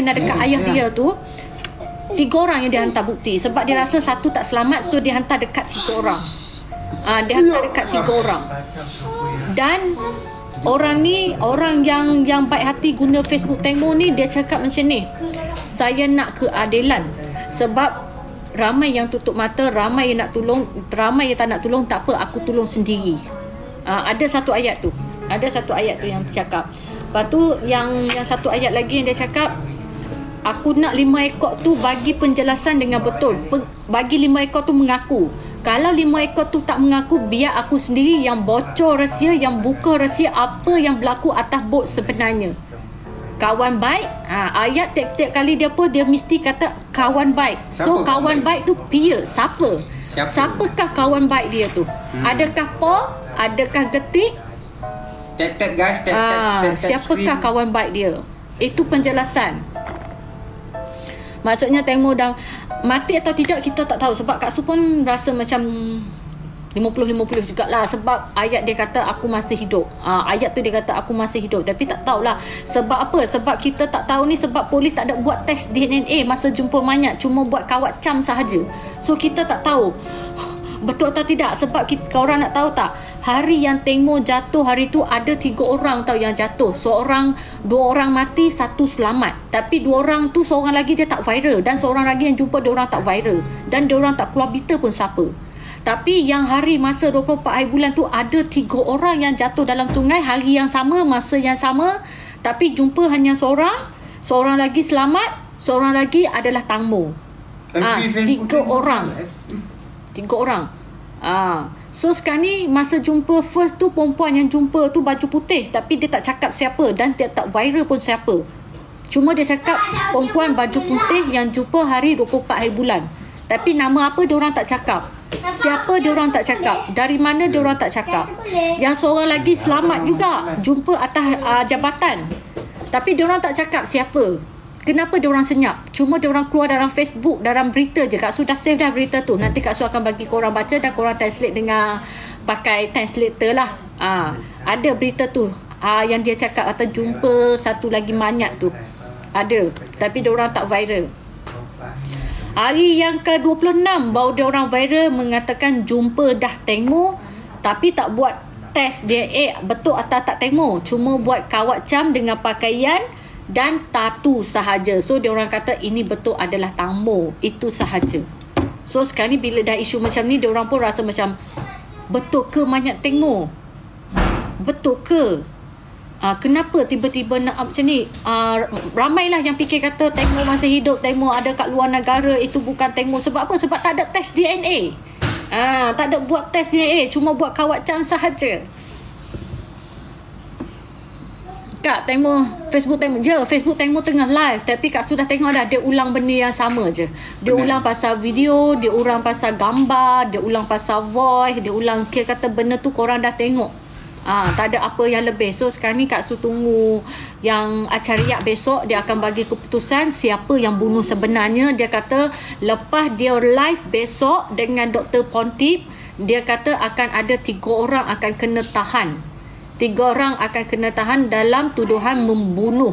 kena dekat ayah dia tu, 3 orang yang dia hantar bukti. Sebab dia rasa satu tak selamat, so dia hantar dekat 3 orang. Dia hantar dekat 3 orang. Dan orang ni, orang yang baik hati guna Facebook Tengmo ni, dia cakap macam ni, saya nak keadilan. Sebab ramai yang tutup mata, ramai yang nak tolong, ramai yang tak nak tolong. Tak apa, aku tolong sendiri. Ada satu ayat tu yang dia cakap. Lepas tu yang satu ayat lagi yang dia cakap, aku nak 5 ekor tu bagi penjelasan dengan betul. Bagi 5 ekor tu mengaku. Kalau 5 ekor tu tak mengaku, biar aku sendiri yang bocor rahsia, yang buka rahsia apa yang berlaku atas bot sebenarnya. Kawan baik, ayat tiap-tiap kali dia mesti kata kawan baik. So kawan baik tu peer, siapakah kawan baik dia tu? Adakah Paul? Adakah Getik? Tet guys, tet siapakah kawan baik dia? Itu penjelasan. Maksudnya Tengmo dah mati atau tidak kita tak tahu. Sebab Kak Su pun rasa macam 50-50 jugalah. Sebab ayat dia kata aku masih hidup. Ayat tu dia kata aku masih hidup. Tapi tak tahulah sebab apa. Sebab kita tak tahu ni sebab polis tak ada buat test DNA masa jumpa mayat. Cuma buat kawat cam sahaja. So kita tak tahu betul atau tidak. Sebab korang nak tahu tak, hari yang Tengmo jatuh hari tu ada 3 orang tahu yang jatuh. 2 orang mati, 1 selamat. Tapi 2 orang tu, seorang lagi dia tak viral. Dan seorang lagi yang jumpa dia orang tak viral. Dan dia orang tak keluar berita pun siapa. Tapi yang hari masa 24 hari bulan tu ada 3 orang yang jatuh dalam sungai hari yang sama, masa yang sama. Tapi jumpa hanya seorang lagi selamat, seorang lagi adalah Tangmo. 3 orang. 3 orang. So sekarang ni masa jumpa first tu, perempuan yang jumpa tu baju putih, tapi dia tak cakap siapa dan dia tak viral pun siapa. Cuma dia cakap perempuan baju putih yang jumpa hari 24 hari bulan. Tapi nama apa dia orang tak cakap. Siapa dia orang tak cakap. Dari mana dia orang tak cakap. Yang seorang lagi selamat juga, jumpa atas jabatan. Tapi dia orang tak cakap siapa. Kenapa dia orang senyap? Cuma dia orang keluar dalam Facebook, dalam berita je. Kak Su dah save dah berita tu. Nanti Kak Su akan bagi korang baca dan korang translate dengan pakai translator lah. Ada berita tu. Yang dia cakap atau jumpa satu lagi mayat tu. Ada. Tapi dia orang tak viral. Hari yang ke-26 baru dia orang viral mengatakan jumpa dah Tengmo. Tapi tak buat test DNA betul atau tak Tengmo. Cuma buat kawat cam dengan pakaian dan tatu sahaja. So dia orang kata ini betul adalah Tangmo. Itu sahaja. So sekarang ni bila dah isu macam ni, dia orang pun rasa macam betul ke mayat Tengmo? Betul ke? Kenapa tiba-tiba nak macam ni? Ramailah yang fikir kata Tengmo masih hidup, Tengmo ada kat luar negara, itu bukan Tengmo. Sebab apa? Sebab tak ada test DNA. Tak ada buat test DNA, cuma buat kawat cam sahaja. Kak Tengmo, Facebook Tengmo tengah live. Tapi Kak sudah tengok dah, dia ulang benda yang sama je. Dia ulang pasal video, dia ulang pasal gambar, dia ulang pasal voice, dia ulang kira kata benda tu korang dah tengok. Tak ada apa yang lebih. So sekarang ni Kak Su tunggu yang acariat besok. Dia akan bagi keputusan siapa yang bunuh sebenarnya. Dia kata lepas dia live besok dengan Dr. Pontip, dia kata akan ada 3 orang akan kena tahan. 3 orang akan kena tahan dalam tuduhan membunuh.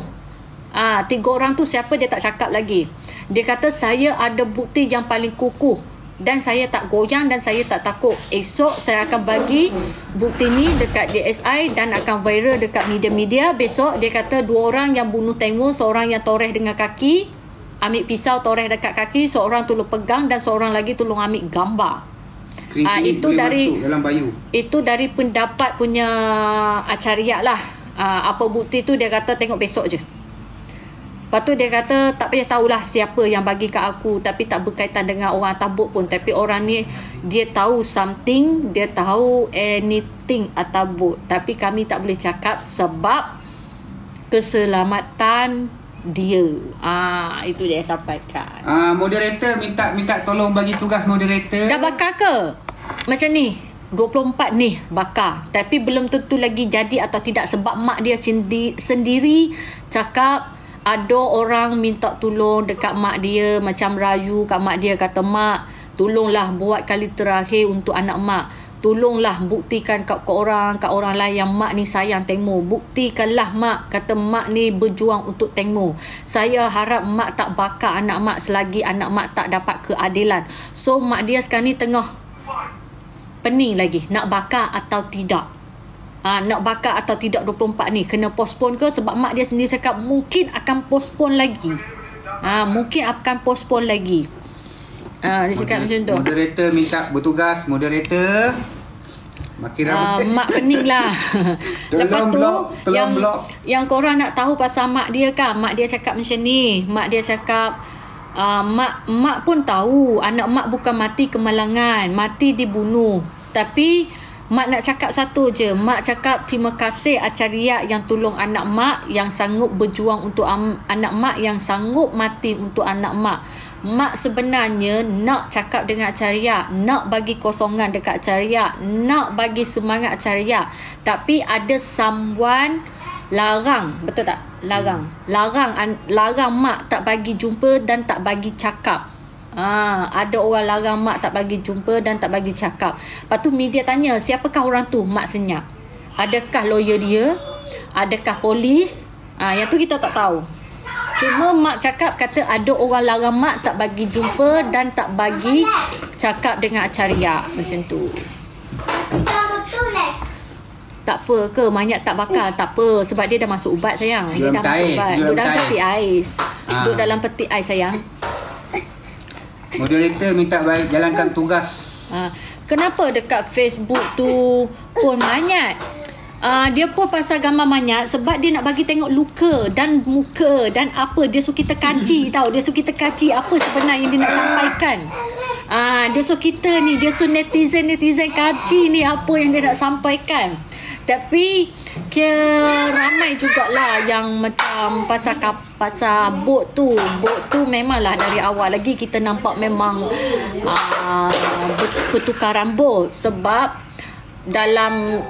3 orang tu siapa dia tak cakap lagi. Dia kata saya ada bukti yang paling kukuh dan saya tak goyang dan saya tak takut. Esok saya akan bagi bukti ni dekat DSI dan akan viral dekat media-media. Besok dia kata 2 orang yang bunuh Tengmo, seorang yang toreh dengan kaki, ambil pisau toreh dekat kaki, seorang tolong pegang dan seorang lagi tolong ambil gambar. Itu dari pendapat punya acariat lah. Apa bukti tu dia kata tengok besok je. Lepas tu dia kata tak payah tahulah siapa yang bagi kat aku, tapi tak berkaitan dengan orang atas bot pun. Tapi orang ni dia tahu something, dia tahu anything atas bot. Tapi kami tak boleh cakap sebab keselamatan dia. Itu dia sampaikan. Moderator minta tolong bagi tugas moderator. Dah bakar ke? Macam ni 24 ni bakar. Tapi belum tentu lagi jadi atau tidak. Sebab mak dia sendiri cakap ada orang minta tolong dekat mak dia, macam rayu kat mak dia, kata mak tolonglah buat kali terakhir untuk anak mak. tolonglah buktikan kat orang lain yang mak ni sayang Tengmo. Buktikanlah mak, kata mak ni berjuang untuk Tengmo. Saya harap mak tak bakar anak mak selagi anak mak tak dapat keadilan. So mak dia sekarang ni tengah pening lagi nak bakar atau tidak. Nak bakar atau tidak 24 ni kena postpone ke, sebab mak dia sendiri cakap mungkin akan postpone lagi. Mungkin akan postpone lagi. Dia cakap macam tu. Moderator minta bertugas. Moderator makin mak pening lah. Lepas tu yang korang nak tahu pasal mak dia kan, mak dia cakap macam ni. Mak dia cakap mak pun tahu anak mak bukan mati kemalangan, mati dibunuh. Tapi mak nak cakap satu je. Mak cakap terima kasih Acaria yang tolong anak mak, yang sanggup berjuang untuk anak mak, yang sanggup mati untuk anak mak. Mak sebenarnya nak cakap dengan Acaria, nak bagi kosongan dekat Acaria, nak bagi semangat Acaria. Tapi ada someone larang, betul tak? Larang mak tak bagi jumpa dan tak bagi cakap. Ada orang larang mak tak bagi jumpa dan tak bagi cakap. Lepas tu media tanya, siapakah orang tu? Mak senyap. Adakah lawyer dia? Adakah polis? Yang tu kita tak tahu. Cuma mak cakap, kata ada orang larang mak tak bagi jumpa dan tak bagi cakap dengan Acaria. Macam tu. Tak apa ke mayat tak bakar? Tak apa, sebab dia dah masuk ubat sayang. Dia dah masuk ubat. Duduk dalam peti ais. Duduk dalam peti ais sayang. Moderator minta jalankan tugas. Kenapa dekat Facebook tu pun mayat? Dia pun pasal gambar mayat sebab dia nak bagi tengok luka dan muka dan apa. Dia suruh kita kaji tau. Dia suruh kita kaji apa sebenarnya yang dia nak sampaikan. Dia suruh kita ni, dia suruh netizen kaji ni apa yang dia nak sampaikan. Tapi ramai jugalah yang macam pasal bot tu memanglah dari awal lagi kita nampak memang pertukaran bot. Sebab dalam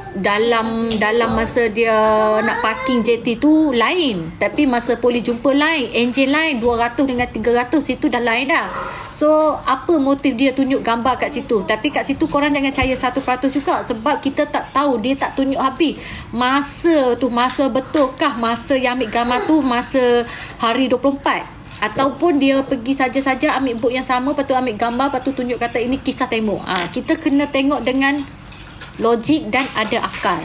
masa dia nak parking JT tu lain, tapi masa polis jumpa lain, enjin lain, 200 dengan 300 itu dah lain dah. So apa motif dia tunjuk gambar kat situ? Tapi kat situ korang jangan percaya 100% juga, sebab kita tak tahu, dia tak tunjuk habis masa tu, masa betulkah masa yang ambil gambar tu masa hari 24, ataupun dia pergi saja-saja ambil bot yang sama, lepas tu ambil gambar, lepas tu tunjuk kata ini kisah Tengmo. Kita kena tengok dengan logik dan ada akal.